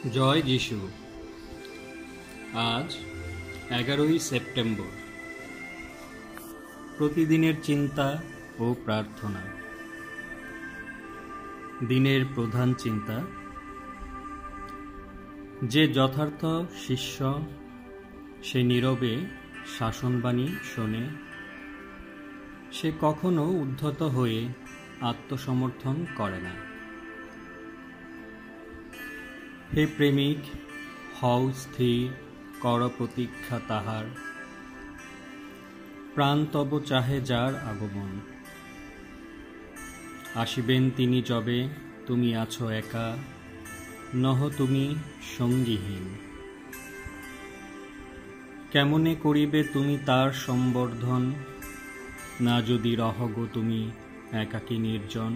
জয় যিশু। আজ 11ই সেপ্টেম্বর। প্রতিদিনের চিন্তা ও প্রার্থনা। দিনের প্রধান চিন্তা: যে যথার্থ শিষ্য সে নীরবে শাসনবাণী শোনে, সে কখনো উদ্ধত হয়ে আত্মসমর্থন করে না। হে প্রেমিক, হও স্থির, কর প্রতীক্ষা তাহার, প্রাণ তব চাহে যার আগমন। আসিবেন তিনি যবে তুমি আছো একা, নহ তুমি সঙ্গীহীন। কেমনে করিবে তুমি তার সম্বর্ধন, না যদি রহগো তুমি একাকী নির্জন।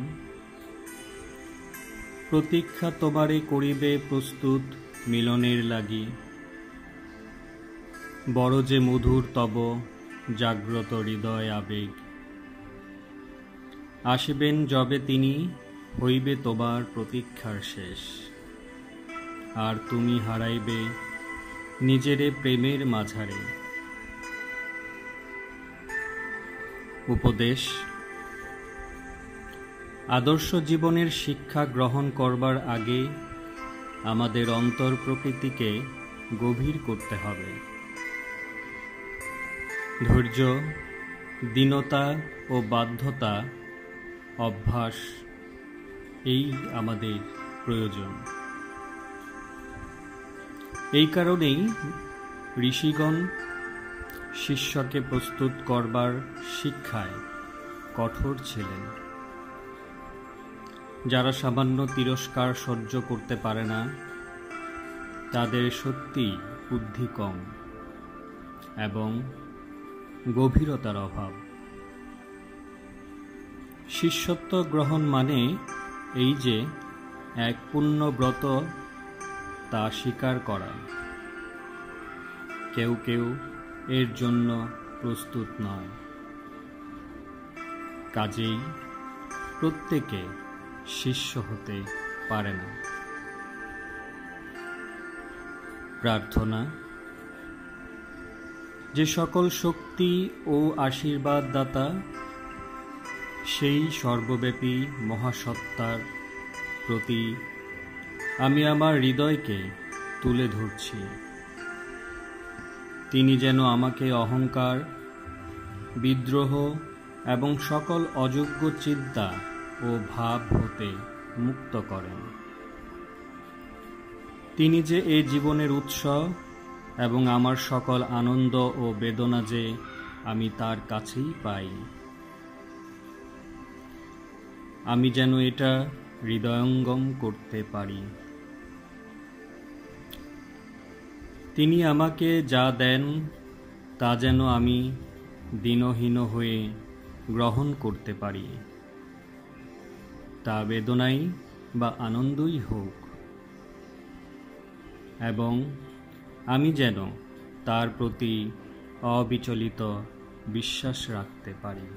প্রতীক্ষা তোমারে করিবে প্রস্তুত মিলনের লাগি, বড় যে মধুর তব জাগ্রত হৃদয় আবেগ। আসিবেন যবে তিনি, হইবে তোমার প্রতীক্ষার শেষ, আর তুমি হারাইবে নিজেরে প্রেমের মাঝারে। উপদেশ: আদর্শ জীবনের শিক্ষা গ্রহণ করবার আগে আমাদের অন্তর প্রকৃতিকে গভীর করতে হবে। ধৈর্য, দীনতা ও বাধ্যতা অভ্যাস, এই আমাদের প্রয়োজন। এই কারণেই ঋষিগণ শিষ্যকে প্রস্তুত করবার শিক্ষায় কঠোর ছিলেন। যারা সামান্য তিরস্কার সহ্য করতে পারে না, তাদের সত্যিই বুদ্ধি কম এবং গভীরতার অভাব। শিষ্যত্ব গ্রহণ মানে এই যে এক পূর্ণ ব্রত তা স্বীকার করা। কেউ কেউ এর জন্য প্রস্তুত নয়, কাজেই প্রত্যেকে শিষ্য হতে পারে না। প্রার্থনা: যে সকল শক্তি ও আশীর্বাদ দাতা, সেই সর্বব্যাপী মহাসত্তার প্রতি আমি আমার হৃদয়কে তুলে ধরছি। তিনি যেন আমাকে অহংকার, বিদ্রোহ এবং সকল অযোগ্য চিন্তা ও ভাব হতে মুক্ত করেন। তিনি যে এই জীবনের উৎস এবং আমার সকল আনন্দ ও বেদনা যে আমি তার কাছেই পাই। আমি যেন এটা হৃদয়ঙ্গম করতে পারি। তিনি আমাকে যা দেন তা যেন আমি দীনহীন হয়ে গ্রহণ করতে পারি, তা বেদনাই বা আনন্দই হোক, এবং আমি যেন তার প্রতি অবিচলিত বিশ্বাস রাখতে পারি।